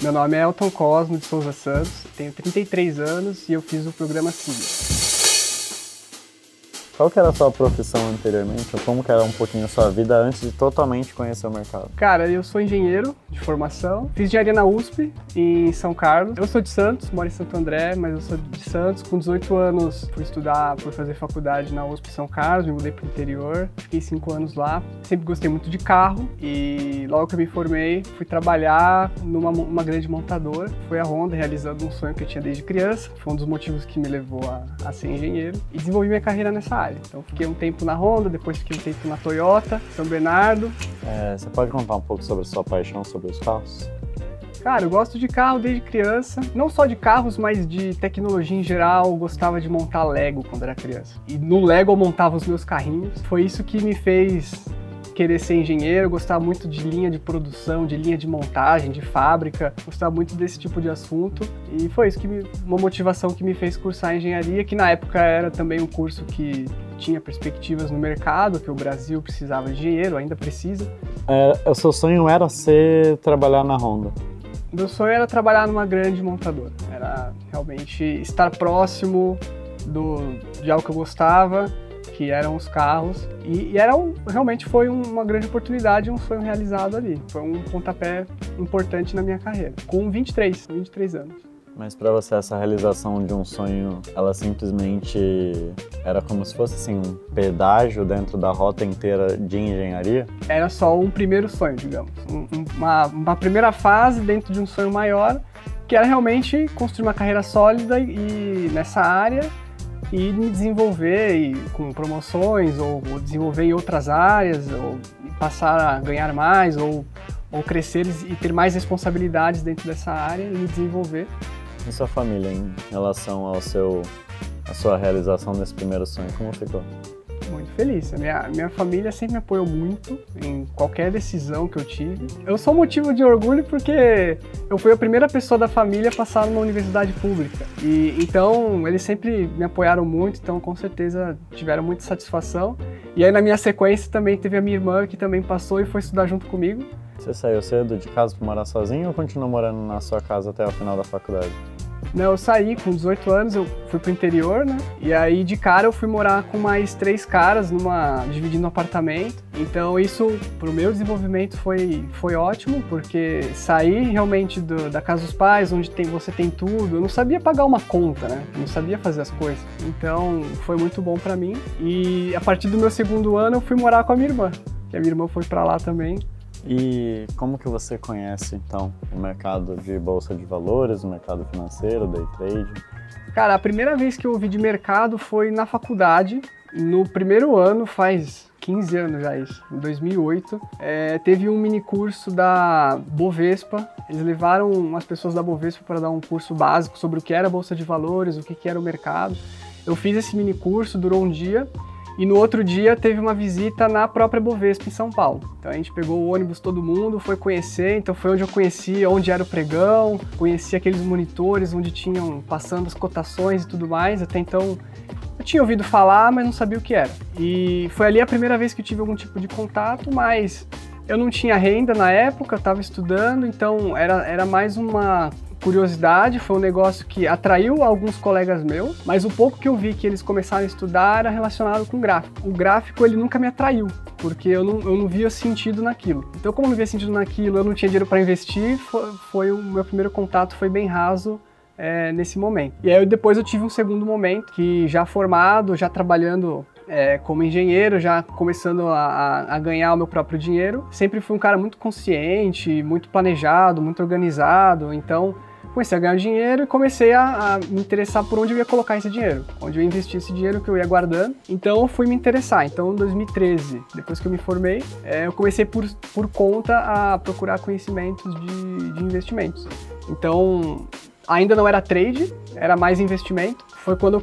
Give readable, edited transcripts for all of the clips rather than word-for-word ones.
Meu nome é Elton Cosmo de Souza Santos, tenho 33 anos e eu fiz o programa Civil. Qual que era a sua profissão anteriormente, ou como que era um pouquinho a sua vida antes de totalmente conhecer o mercado? Cara, eu sou engenheiro de formação, fiz engenharia na USP, em São Carlos. Eu sou de Santos, moro em Santo André, mas eu sou de Santos. Com 18 anos fui fazer faculdade na USP São Carlos, me mudei para o interior, fiquei 5 anos lá. Sempre gostei muito de carro e logo que eu me formei, fui trabalhar numa grande montadora. Foi a Honda, realizando um sonho que eu tinha desde criança. Foi um dos motivos que me levou a ser engenheiro e desenvolvi minha carreira nessa área. Então fiquei um tempo na Honda, depois fiquei um tempo na Toyota, São Bernardo. Você pode contar um pouco sobre a sua paixão sobre os carros? Cara, eu gosto de carro desde criança, não só de carros, mas de tecnologia em geral. Eu gostava de montar Lego quando era criança. E no Lego eu montava os meus carrinhos. Foi isso que me fez querer ser engenheiro. Eu gostava muito de linha de produção, de linha de montagem, de fábrica. Gostava muito desse tipo de assunto. E foi isso uma motivação que me fez cursar engenharia, que na época era também um curso que tinha perspectivas no mercado, que o Brasil precisava de engenheiro, ainda precisa. O seu sonho era trabalhar na Honda? Meu sonho era trabalhar numa grande montadora. Era realmente estar próximo de algo que eu gostava, que eram os carros. E realmente foi uma grande oportunidade, um sonho realizado ali. Foi um pontapé importante na minha carreira, com 23 anos. Mas para você essa realização de um sonho, ela simplesmente era como se fosse assim, um pedágio dentro da rota inteira de engenharia? Era só um primeiro sonho, digamos. Uma primeira fase dentro de um sonho maior, que era realmente construir uma carreira sólida e nessa área e me desenvolver com promoções ou desenvolver em outras áreas, ou passar a ganhar mais ou crescer e ter mais responsabilidades dentro dessa área e me desenvolver. E sua família, em relação à sua realização desse primeiro sonho, como ficou? Muito feliz. A minha família sempre me apoiou muito em qualquer decisão que eu tive. Eu sou motivo de orgulho porque eu fui a primeira pessoa da família a passar numa universidade pública. Então, eles sempre me apoiaram muito, então com certeza tiveram muita satisfação. E aí, na minha sequência, também teve a minha irmã, que também passou e foi estudar junto comigo. Você saiu cedo de casa para morar sozinho ou continuou morando na sua casa até o final da faculdade? Não, eu saí com 18 anos, eu fui pro interior, né? E aí, de cara, eu fui morar com mais 3 caras, dividindo um apartamento. Então, isso, pro meu desenvolvimento, foi ótimo, porque sair realmente da casa dos pais, onde você tem tudo, eu não sabia pagar uma conta, né? Eu não sabia fazer as coisas. Então, foi muito bom pra mim. E a partir do meu segundo ano, eu fui morar com a minha irmã, que a minha irmã foi pra lá também. E como que você conhece, então, o mercado de bolsa de valores, o mercado financeiro, day trade? Cara, a primeira vez que eu ouvi de mercado foi na faculdade, no primeiro ano, faz 15 anos já isso, em 2008. Teve um mini curso da Bovespa, eles levaram as pessoas da Bovespa para dar um curso básico sobre o que era a bolsa de valores, o que era o mercado. Eu fiz esse mini curso, durou um dia. E no outro dia teve uma visita na própria Bovespa em São Paulo. Então a gente pegou o ônibus todo mundo, foi conhecer, então foi onde eu conheci onde era o pregão, conheci aqueles monitores onde tinham passando as cotações e tudo mais. Até então eu tinha ouvido falar, mas não sabia o que era. E foi ali a primeira vez que eu tive algum tipo de contato, mas eu não tinha renda na época, eu estava estudando, então era mais uma curiosidade, foi um negócio que atraiu alguns colegas meus, mas o pouco que eu vi que eles começaram a estudar era relacionado com gráfico. O gráfico, ele nunca me atraiu, porque eu não via sentido naquilo. Então, como eu não via sentido naquilo, eu não tinha dinheiro para investir, o meu primeiro contato foi bem raso nesse momento. E aí depois eu tive um segundo momento, que já formado, já trabalhando como engenheiro, já começando a ganhar o meu próprio dinheiro. Sempre fui um cara muito consciente, muito planejado, muito organizado, então comecei a ganhar dinheiro e comecei a me interessar por onde eu ia colocar esse dinheiro, onde eu ia investir esse dinheiro que eu ia guardando. Então eu fui me interessar. Então em 2013, depois que eu me formei, eu comecei por conta a procurar conhecimentos de investimentos. Então ainda não era trade, era mais investimento. Foi quando eu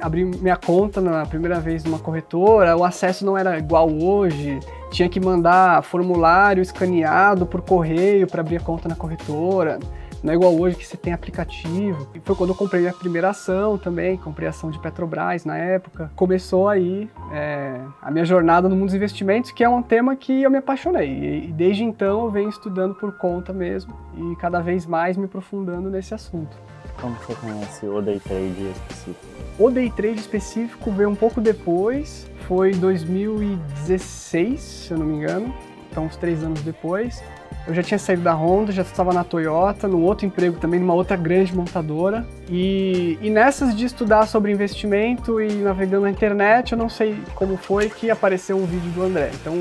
abri minha conta na primeira vez numa corretora, o acesso não era igual hoje, tinha que mandar formulário escaneado por correio para abrir a conta na corretora. Não é igual hoje que você tem aplicativo. E foi quando eu comprei a primeira ação também, comprei a ação de Petrobras na época. Começou aí a minha jornada no mundo dos investimentos, que é um tema que eu me apaixonei. E desde então eu venho estudando por conta mesmo e cada vez mais me aprofundando nesse assunto. Como você conhece o Day Trade específico? O Day Trade específico veio um pouco depois, foi 2016, se eu não me engano, então uns 3 anos depois. Eu já tinha saído da Honda, já estava na Toyota, num outro emprego também, numa outra grande montadora. E nessas de estudar sobre investimento e navegando na internet, eu não sei como foi que apareceu um vídeo do André. Então,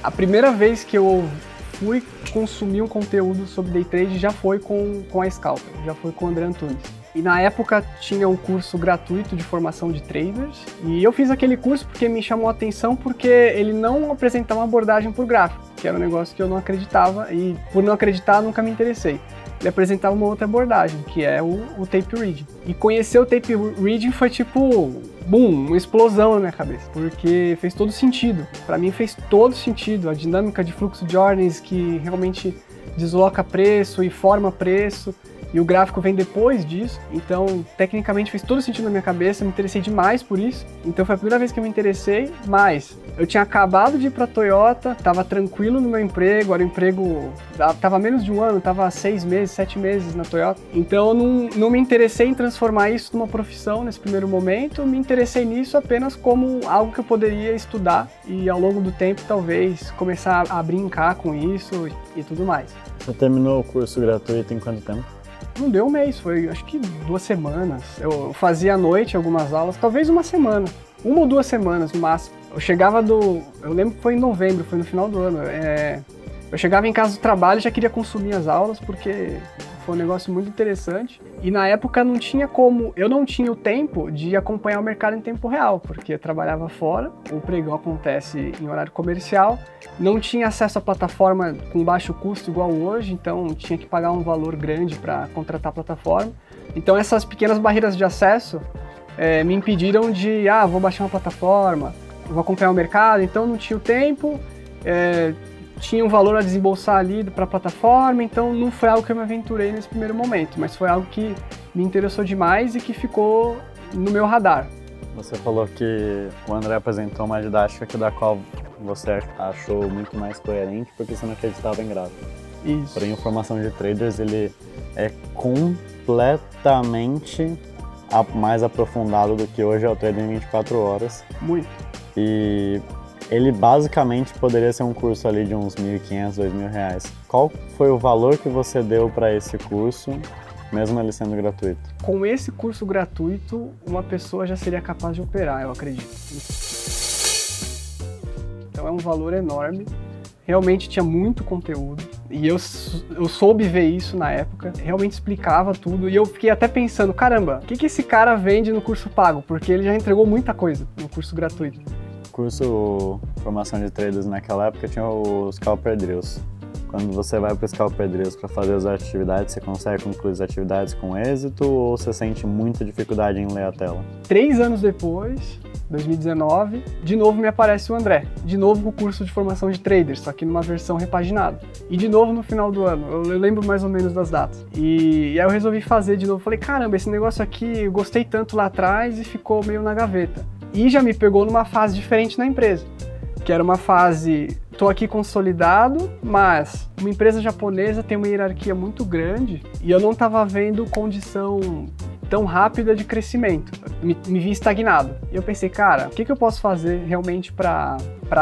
a primeira vez que eu fui consumir um conteúdo sobre Day Trade já foi com a Scalper, já foi com o André Antunes. E na época tinha um curso gratuito de formação de traders, e eu fiz aquele curso porque me chamou a atenção porque ele não apresentava uma abordagem por gráfico, que era um negócio que eu não acreditava, e por não acreditar nunca me interessei. Ele apresentava uma outra abordagem, que é o tape reading. E conhecer o tape reading foi tipo, boom, uma explosão na minha cabeça, porque fez todo sentido. Para mim fez todo sentido, a dinâmica de fluxo de ordens que realmente desloca preço e forma preço. E o gráfico vem depois disso, então tecnicamente fez todo sentido na minha cabeça, eu me interessei demais por isso. Então foi a primeira vez que eu me interessei, mas eu tinha acabado de ir para a Toyota, estava tranquilo no meu emprego, era um emprego, estava menos de um ano, estava 6 meses, 7 meses na Toyota. Então eu não me interessei em transformar isso numa profissão nesse primeiro momento, me interessei nisso apenas como algo que eu poderia estudar e ao longo do tempo talvez começar a brincar com isso e tudo mais. Você terminou o curso gratuito em quanto tempo? Não deu um mês, foi acho que 2 semanas. Eu fazia à noite algumas aulas, talvez uma semana. 1 ou 2 semanas no máximo. Eu lembro que foi em novembro, foi no final do ano. Eu chegava em casa do trabalho e já queria consumir as aulas, porque foi um negócio muito interessante. E na época eu não tinha o tempo de acompanhar o mercado em tempo real, porque eu trabalhava fora, o pregão acontece em horário comercial, não tinha acesso à plataforma com baixo custo igual hoje, então tinha que pagar um valor grande para contratar a plataforma. Então essas pequenas barreiras de acesso me impediram de, vou baixar uma plataforma, vou acompanhar o mercado, então não tinha o tempo, tinha um valor a desembolsar ali para a plataforma, então não foi algo que eu me aventurei nesse primeiro momento, mas foi algo que me interessou demais e que ficou no meu radar. Você falou que o André apresentou uma didática da qual você achou muito mais coerente porque você não acreditava em gráfico. Isso. Porém, a formação de traders ele é completamente mais aprofundado do que hoje é o trading em 24 horas. Muito. E ele basicamente poderia ser um curso ali de uns R$1.500, R$2.000. Qual foi o valor que você deu para esse curso, mesmo ele sendo gratuito? Com esse curso gratuito, uma pessoa já seria capaz de operar, eu acredito. Então é um valor enorme. Realmente tinha muito conteúdo. E eu soube ver isso na época. Realmente explicava tudo. E eu fiquei até pensando, caramba, o que esse cara vende no curso pago? Porque ele já entregou muita coisa no curso gratuito. Curso formação de traders naquela época tinha os Scalper Drills. Quando você vai para o Scalper Drills para fazer as atividades, você consegue concluir as atividades com êxito ou você sente muita dificuldade em ler a tela? 3 anos depois, 2019, de novo me aparece o André. De novo com o curso de formação de traders, só que numa versão repaginada. E de novo no final do ano, eu lembro mais ou menos das datas. E aí eu resolvi fazer de novo. Falei, caramba, esse negócio aqui eu gostei tanto lá atrás e ficou meio na gaveta. E já me pegou numa fase diferente na empresa, que era uma fase, tô aqui consolidado, mas uma empresa japonesa tem uma hierarquia muito grande e eu não estava vendo condição tão rápida de crescimento, me vi estagnado. E eu pensei, cara, o que eu posso fazer realmente para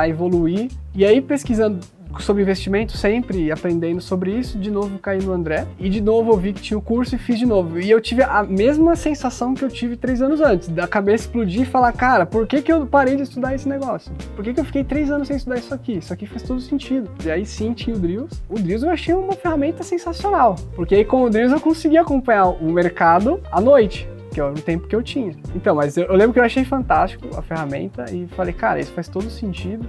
evoluir? E aí pesquisando sobre investimento sempre, aprendendo sobre isso, de novo caí no André, e de novo eu vi que tinha o curso e fiz de novo. E eu tive a mesma sensação que eu tive 3 anos antes, da cabeça explodir e falar, cara, por que eu parei de estudar esse negócio? Por que eu fiquei 3 anos sem estudar isso aqui? Isso aqui faz todo sentido. E aí sim tinha o Drills. O Drills eu achei uma ferramenta sensacional, porque aí com o Drills eu conseguia acompanhar o mercado à noite, que era o tempo que eu tinha. Então, mas eu lembro que eu achei fantástico a ferramenta e falei, cara, isso faz todo sentido.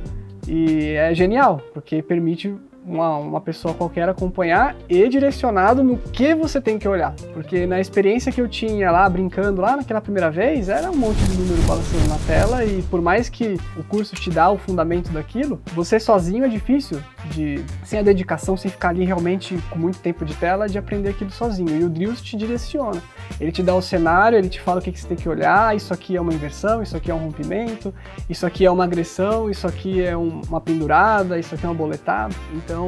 E é genial, porque permite uma pessoa qualquer acompanhar e direcionado no que você tem que olhar. Porque na experiência que eu tinha lá, brincando lá naquela primeira vez, era um monte de número balançando na tela e por mais que o curso te dá o fundamento daquilo, você sozinho é difícil, sem a dedicação, sem ficar ali realmente com muito tempo de tela, de aprender aquilo sozinho. E o Drills te direciona. Ele te dá o cenário, ele te fala o que você tem que olhar, isso aqui é uma inversão, isso aqui é um rompimento, isso aqui é uma agressão, isso aqui é uma pendurada, isso aqui é uma boletada. Então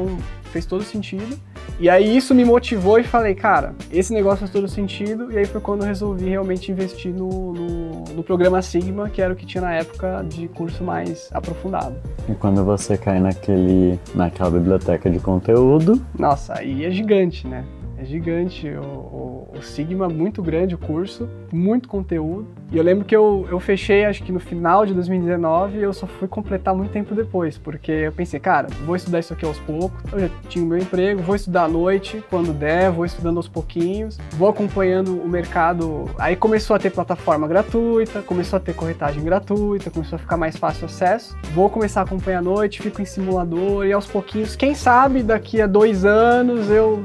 fez todo sentido. E aí isso me motivou e falei, cara, esse negócio faz todo sentido. E aí foi quando eu resolvi realmente investir no programa Sigma, que era o que tinha na época de curso mais aprofundado. E quando você cai naquela biblioteca de conteúdo... Nossa, aí é gigante, né? É gigante, o Sigma, muito grande o curso, muito conteúdo. E eu lembro que eu fechei, acho que no final de 2019, e eu só fui completar muito tempo depois, porque eu pensei, cara, vou estudar isso aqui aos poucos, eu já tinha o meu emprego, vou estudar à noite, quando der, vou estudando aos pouquinhos, vou acompanhando o mercado. Aí começou a ter plataforma gratuita, começou a ter corretagem gratuita, começou a ficar mais fácil o acesso. Vou começar a acompanhar à noite, fico em simulador, e aos pouquinhos, quem sabe daqui a 2 anos eu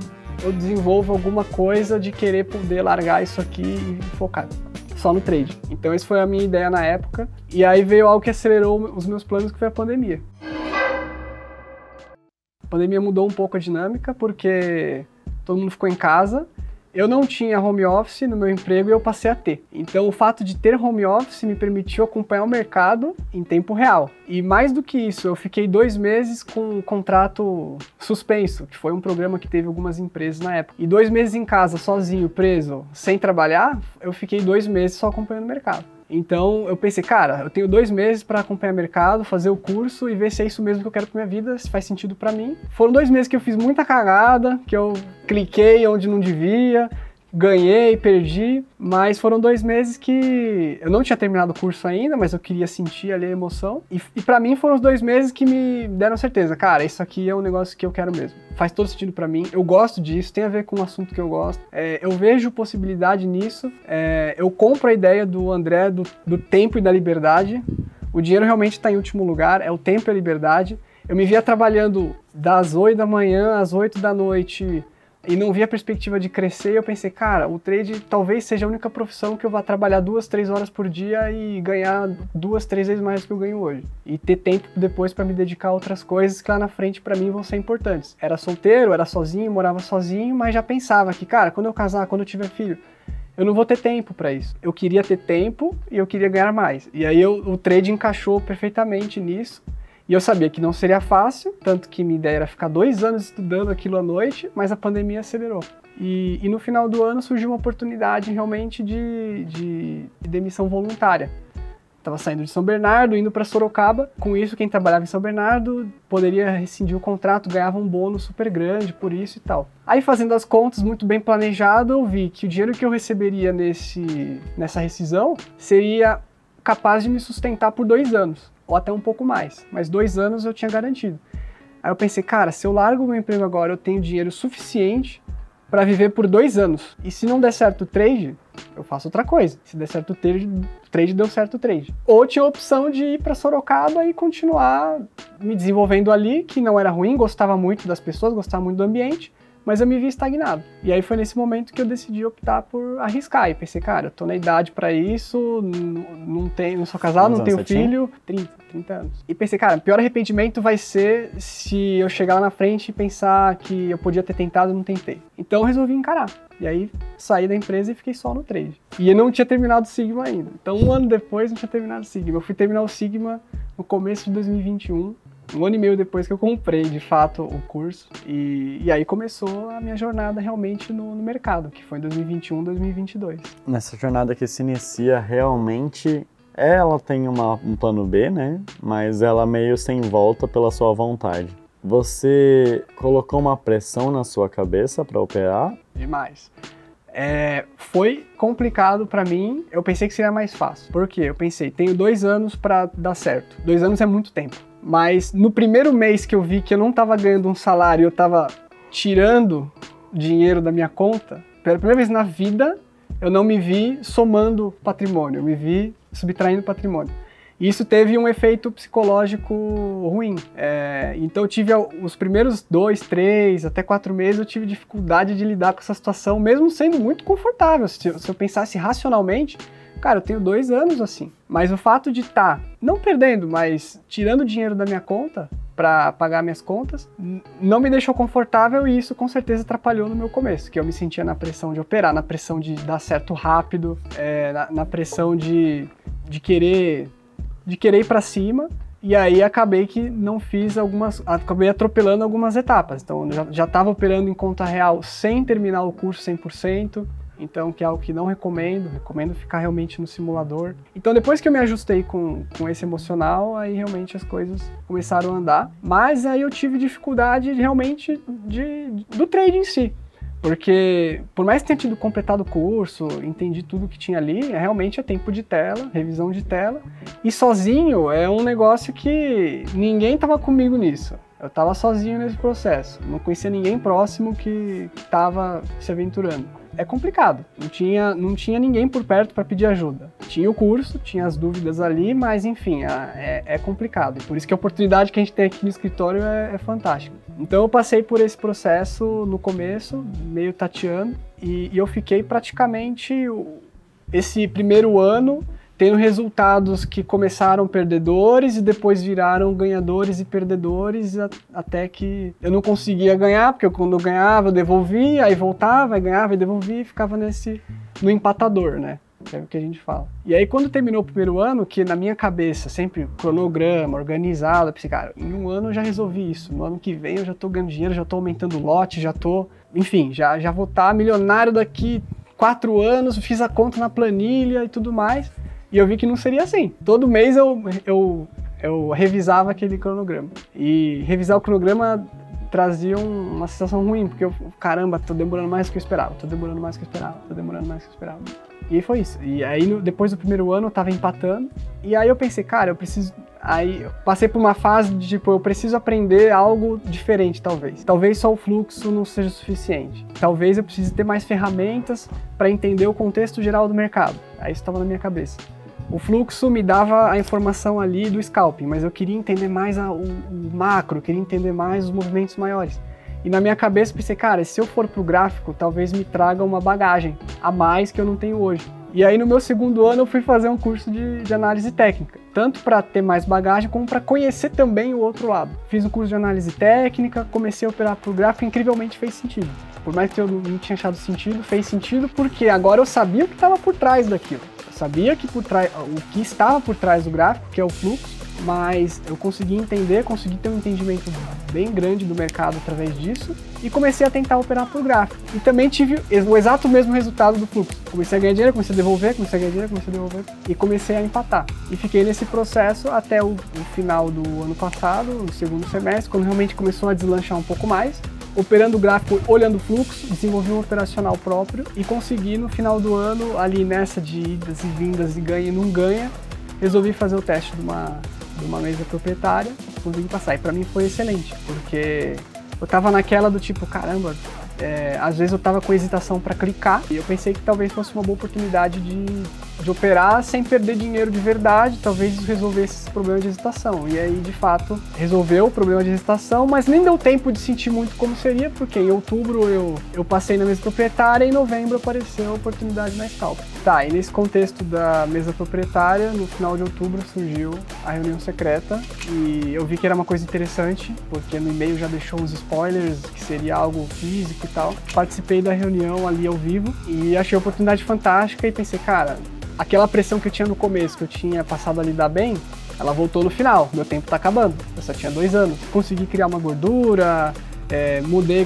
desenvolvo alguma coisa de querer poder largar isso aqui e focar só no trade. Então essa foi a minha ideia na época, e aí veio algo que acelerou os meus planos, que foi a pandemia. A pandemia mudou um pouco a dinâmica, porque todo mundo ficou em casa. Eu não tinha home office no meu emprego e eu passei a ter. Então o fato de ter home office me permitiu acompanhar o mercado em tempo real. E mais do que isso, eu fiquei 2 meses com um contrato suspenso, que foi um programa que teve algumas empresas na época. E 2 meses em casa, sozinho, preso, sem trabalhar, eu fiquei 2 meses só acompanhando o mercado. Então eu pensei, cara, eu tenho 2 meses para acompanhar o mercado, fazer o curso e ver se é isso mesmo que eu quero pra minha vida, se faz sentido pra mim. Foram 2 meses que eu fiz muita cagada, que eu cliquei onde não devia, ganhei, perdi, mas foram 2 meses que eu não tinha terminado o curso ainda, mas eu queria sentir ali a emoção. E pra mim foram os 2 meses que me deram certeza, cara, isso aqui é um negócio que eu quero mesmo. Faz todo sentido pra mim, eu gosto disso, tem a ver com o assunto que eu gosto, eu vejo possibilidade nisso, eu compro a ideia do André do tempo e da liberdade. O dinheiro realmente está em último lugar, é o tempo e a liberdade. Eu me via trabalhando das 8 da manhã às 8 da noite e não via a perspectiva de crescer, e eu pensei, cara, o trade talvez seja a única profissão que eu vá trabalhar 2, 3 horas por dia e ganhar 2, 3 vezes mais do que eu ganho hoje. E ter tempo depois para me dedicar a outras coisas que lá na frente para mim vão ser importantes. Era solteiro, era sozinho, morava sozinho, mas já pensava que, cara, quando eu casar, quando eu tiver filho, eu não vou ter tempo para isso. Eu queria ter tempo e eu queria ganhar mais. E aí o trade encaixou perfeitamente nisso. E eu sabia que não seria fácil, tanto que minha ideia era ficar 2 anos estudando aquilo à noite, mas a pandemia acelerou. E no final do ano surgiu uma oportunidade realmente de demissão voluntária. Estava saindo de São Bernardo, indo para Sorocaba. Com isso, quem trabalhava em São Bernardo poderia rescindir o contrato, ganhava um bônus super grande por isso e tal. Aí, fazendo as contas, muito bem planejado, eu vi que o dinheiro que eu receberia nessa rescisão seria capaz de me sustentar por 2 anos. Ou até um pouco mais, mas 2 anos eu tinha garantido. Aí eu pensei, cara, se eu largo o meu emprego agora, eu tenho dinheiro suficiente para viver por 2 anos. E se não der certo o trade, eu faço outra coisa. Se der certo o trade, deu certo o trade. Ou tinha a opção de ir para Sorocaba e continuar me desenvolvendo ali, que não era ruim, gostava muito das pessoas, gostava muito do ambiente, mas eu me vi estagnado. E aí foi nesse momento que eu decidi optar por arriscar. E pensei, cara, eu tô na idade pra isso, não sou casado, não tenho filho. 30 anos. E pensei, cara, o pior arrependimento vai ser se eu chegar lá na frente e pensar que eu podia ter tentado e não tentei. Então eu resolvi encarar. E aí saí da empresa e fiquei só no trade. E eu não tinha terminado o Sigma ainda. Então 1 ano depois não tinha terminado o Sigma. Eu fui terminar o Sigma no começo de 2021. 1 ano e meio depois que eu comprei, de fato, o curso. E aí começou a minha jornada realmente no mercado, que foi em 2021, 2022. Nessa jornada que se inicia, realmente, ela tem um plano B, né? Mas ela meio sem volta pela sua vontade. Você colocou uma pressão na sua cabeça para operar? Demais. Foi complicado pra mim, eu pensei que seria mais fácil. Por quê? Eu pensei, tenho 2 anos pra dar certo. 2 anos é muito tempo. Mas no primeiro mês que eu vi que eu não estava ganhando um salário, eu estava tirando dinheiro da minha conta, pela primeira vez na vida, eu não me vi somando patrimônio, eu me vi subtraindo patrimônio. E isso teve um efeito psicológico ruim. Então eu tive os primeiros 2, 3, até 4 meses eu tive dificuldade de lidar com essa situação, mesmo sendo muito confortável. Se eu pensasse racionalmente, cara, eu tenho 2 anos assim. Mas o fato de estar, não perdendo, mas tirando dinheiro da minha conta para pagar minhas contas, não me deixou confortável e isso com certeza atrapalhou no meu começo, que eu me sentia na pressão de operar, na pressão de dar certo rápido, na pressão de querer ir para cima, e aí acabei atropelando algumas etapas. Então já estava operando em conta real sem terminar o curso 100%, então que é algo que não recomendo ficar realmente no simulador. Então depois que eu me ajustei com esse emocional, aí realmente as coisas começaram a andar, mas aí eu tive dificuldade realmente do trade em si. Porque, por mais que tenha tido completado o curso, entendi tudo que tinha ali, realmente é tempo de tela, revisão de tela. E sozinho é um negócio que ninguém estava comigo nisso. Eu estava sozinho nesse processo. Não conhecia ninguém próximo que estava se aventurando. É complicado. Não tinha ninguém por perto para pedir ajuda. Tinha o curso, tinha as dúvidas ali, mas enfim, é complicado. E por isso que a oportunidade que a gente tem aqui no escritório é fantástica. Então eu passei por esse processo no começo, meio tateando, e eu fiquei praticamente esse primeiro ano tendo resultados que começaram perdedores e depois viraram ganhadores e perdedores, até que eu não conseguia ganhar, porque quando eu ganhava eu devolvia, aí voltava, aí ganhava e devolvia, e ficava no empatador, né? Que é o que a gente fala. E aí quando terminou o primeiro ano, que na minha cabeça, sempre cronograma, organizado, eu pensei, cara, em um ano eu já resolvi isso, no ano que vem eu já tô ganhando dinheiro, já tô aumentando o lote, enfim, já vou estar milionário daqui 4 anos, fiz a conta na planilha e tudo mais. E eu vi que não seria assim. Todo mês eu revisava aquele cronograma. E revisar o cronograma trazia uma sensação ruim, porque caramba, tô demorando mais do que eu esperava, E aí foi isso. E aí depois do primeiro ano eu tava empatando, e aí eu pensei, cara, eu preciso... Aí eu passei por uma fase de tipo, eu preciso aprender algo diferente talvez. Talvez só o fluxo não seja suficiente. Talvez eu precise ter mais ferramentas para entender o contexto geral do mercado. Aí isso estava na minha cabeça. O fluxo me dava a informação ali do scalping, mas eu queria entender mais o macro, queria entender mais os movimentos maiores. E na minha cabeça pensei, cara, se eu for pro gráfico, talvez me traga uma bagagem a mais que eu não tenho hoje. E aí no meu segundo ano eu fui fazer um curso de análise técnica, tanto para ter mais bagagem como para conhecer também o outro lado. Fiz um curso de análise técnica, comecei a operar pro gráfico e incrivelmente fez sentido. Por mais que eu não tinha achado sentido, fez sentido porque agora eu sabia o que estava por trás daquilo. Sabia que o que estava por trás do gráfico, que é o fluxo, mas eu consegui entender, consegui ter um entendimento bem grande do mercado através disso e comecei a tentar operar por gráfico. E também tive o exato mesmo resultado do fluxo. Comecei a ganhar dinheiro, comecei a devolver, comecei a ganhar dinheiro, comecei a devolver e comecei a empatar. E fiquei nesse processo até o final do ano passado, no segundo semestre, quando realmente começou a deslanchar um pouco mais. Operando o gráfico, olhando o fluxo, desenvolvi um operacional próprio e consegui no final do ano, ali nessa de idas e vindas e ganha e não ganha, resolvi fazer o teste de uma mesa proprietária, consegui passar. E pra mim foi excelente, porque eu tava naquela do tipo, caramba, às vezes eu tava com hesitação para clicar e eu pensei que talvez fosse uma boa oportunidade de operar sem perder dinheiro de verdade, talvez resolvesse esse problema de hesitação. E aí, de fato, resolveu o problema de hesitação, mas nem deu tempo de sentir muito como seria, porque em outubro eu passei na mesa proprietária e em novembro apareceu a oportunidade na Scalp. Tá, e nesse contexto da mesa proprietária, no final de outubro surgiu a reunião secreta e eu vi que era uma coisa interessante, porque no e-mail já deixou uns spoilers, que seria algo físico e tal. Participei da reunião ali ao vivo e achei a oportunidade fantástica e pensei, cara, aquela pressão que eu tinha no começo, que eu tinha passado a lidar bem, ela voltou no final, meu tempo tá acabando, eu só tinha 2 anos. Consegui criar uma gordura, mudei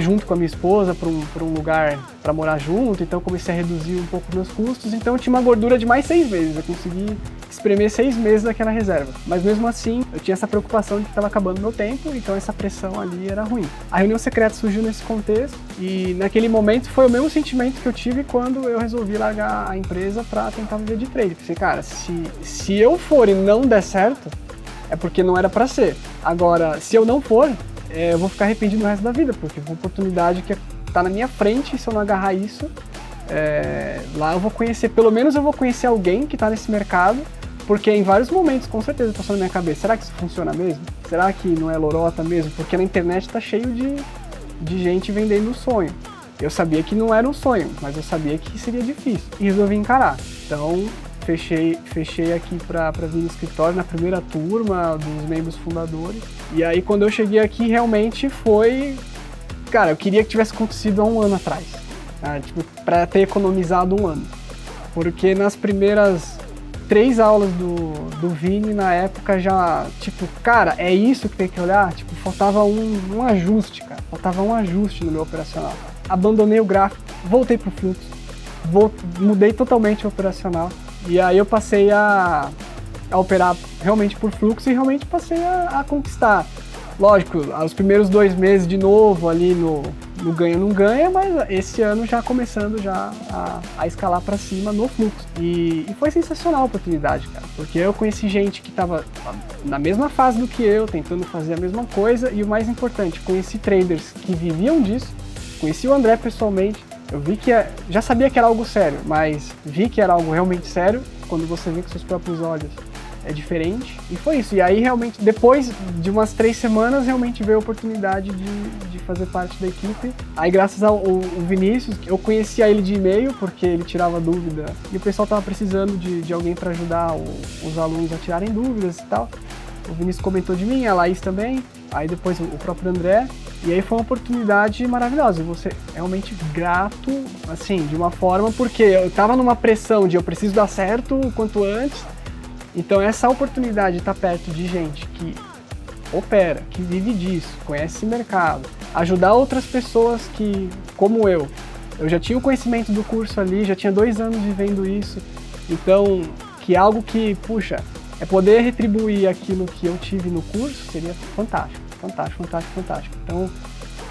junto com a minha esposa para um lugar para morar junto, então comecei a reduzir um pouco meus custos, então eu tinha uma gordura de mais 6 meses, eu consegui espremer 6 meses daquela reserva. Mas mesmo assim, eu tinha essa preocupação de que estava acabando meu tempo, então essa pressão ali era ruim. A reunião secreta surgiu nesse contexto e naquele momento foi o mesmo sentimento que eu tive quando eu resolvi largar a empresa para tentar viver de trade. Pensei, cara, se eu for e não der certo, é porque não era para ser. Agora, se eu não for, eu vou ficar arrependido o resto da vida, porque foi uma oportunidade que está na minha frente e se eu não agarrar isso, lá eu vou conhecer, pelo menos eu vou conhecer alguém que está nesse mercado, Porque em vários momentos, com certeza, passou na minha cabeça, será que isso funciona mesmo? Será que não é lorota mesmo? Porque na internet tá cheio de gente vendendo o sonho. Eu sabia que não era um sonho, mas eu sabia que seria difícil. E resolvi encarar. Então, fechei aqui para vir no escritório na primeira turma dos membros fundadores. E aí, quando eu cheguei aqui, realmente foi... Cara, eu queria que tivesse acontecido há um ano atrás. Né? Tipo, para ter economizado um ano. Porque nas primeiras 3 aulas do Vini, na época, já... Tipo, cara, é isso que tem que olhar? Tipo, faltava um ajuste, cara. Faltava um ajuste no meu operacional. Abandonei o gráfico, voltei pro fluxo, mudei totalmente o operacional e aí eu passei a operar realmente por fluxo e realmente passei a conquistar. Lógico, os primeiros 2 meses de novo ali no ganha não ganha, mas esse ano já começando já a escalar para cima no fluxo. E foi sensacional a oportunidade, cara, porque eu conheci gente que estava na mesma fase do que eu, tentando fazer a mesma coisa e o mais importante, conheci traders que viviam disso. Conheci o André pessoalmente, eu vi que já sabia que era algo sério, mas vi que era algo realmente sério quando você vê com seus próprios olhos. É diferente, e foi isso. E aí realmente, depois de umas 3 semanas, realmente veio a oportunidade de fazer parte da equipe. Aí graças ao Vinícius, eu conhecia ele de e-mail, porque ele tirava dúvida, e o pessoal estava precisando de alguém para ajudar os alunos a tirarem dúvidas e tal. O Vinícius comentou de mim, a Laís também, aí depois o próprio André. E aí foi uma oportunidade maravilhosa, eu vou ser realmente grato, assim, de uma forma, porque eu tava numa pressão de eu preciso dar certo o quanto antes, então essa oportunidade de estar perto de gente que opera, que vive disso, conhece esse mercado, ajudar outras pessoas que, como eu já tinha o conhecimento do curso ali, já tinha 2 anos vivendo isso, então, que é algo que, puxa, é poder retribuir aquilo que eu tive no curso, seria fantástico. Fantástico. Então,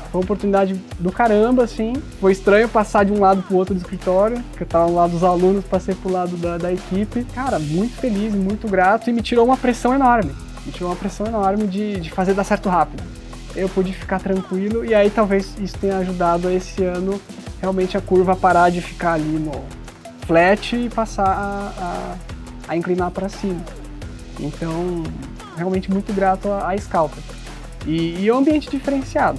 foi uma oportunidade do caramba, assim. Foi estranho passar de um lado pro outro do escritório, porque eu tava do lado dos alunos, passei pro lado da equipe. Cara, muito feliz, muito grato e me tirou uma pressão enorme. De fazer dar certo rápido. Eu pude ficar tranquilo e aí talvez isso tenha ajudado a esse ano realmente a curva parar de ficar ali no flat e passar a inclinar para cima. Então, realmente muito grato à Scalper. E é um ambiente diferenciado.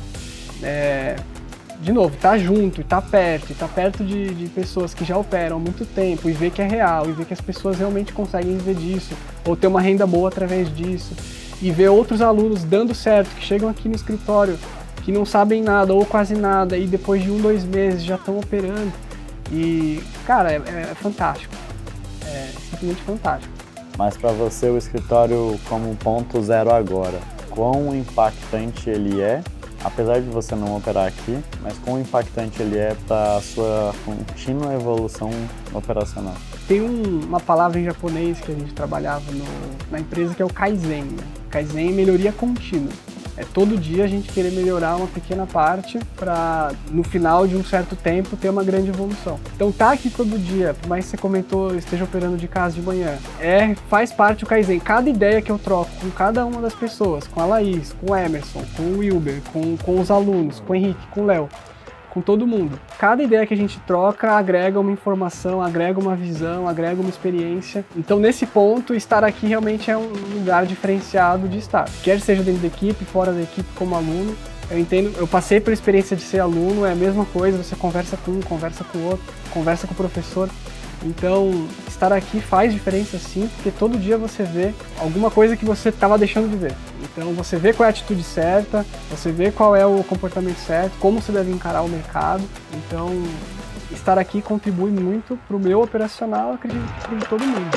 De novo, tá junto, tá perto de pessoas que já operam há muito tempo e ver que é real, e ver que as pessoas realmente conseguem viver disso, ou ter uma renda boa através disso, e ver outros alunos dando certo, que chegam aqui no escritório, que não sabem nada ou quase nada, e depois de 1, 2 meses já estão operando. E, cara, é fantástico. É simplesmente fantástico. Mas para você, o escritório como ponto zero agora, quão impactante ele é, apesar de você não operar aqui, mas quão impactante ele é para a sua contínua evolução operacional? Tem uma palavra em japonês que a gente trabalhava na empresa que é o Kaizen. Né? Kaizen é melhoria contínua. É todo dia a gente querer melhorar uma pequena parte para, no final de um certo tempo, ter uma grande evolução. Então tá aqui todo dia, por mais que você comentou, esteja operando de casa de manhã, faz parte do Kaizen. Cada ideia que eu troco com cada uma das pessoas, com a Laís, com o Emerson, com o Wilber, com os alunos, com o Henrique, com o Léo, com todo mundo. Cada ideia que a gente troca agrega uma informação, agrega uma visão, agrega uma experiência. Então, nesse ponto, estar aqui realmente é um lugar diferenciado de estar. Quer seja dentro da equipe, fora da equipe, como aluno. Eu entendo, eu passei pela experiência de ser aluno, é a mesma coisa, você conversa com um, conversa com o outro, conversa com o professor. Então, estar aqui faz diferença sim, porque todo dia você vê alguma coisa que você estava deixando de ver. Então, você vê qual é a atitude certa, você vê qual é o comportamento certo, como você deve encarar o mercado. Então, estar aqui contribui muito para o meu operacional, acredito que de todo mundo.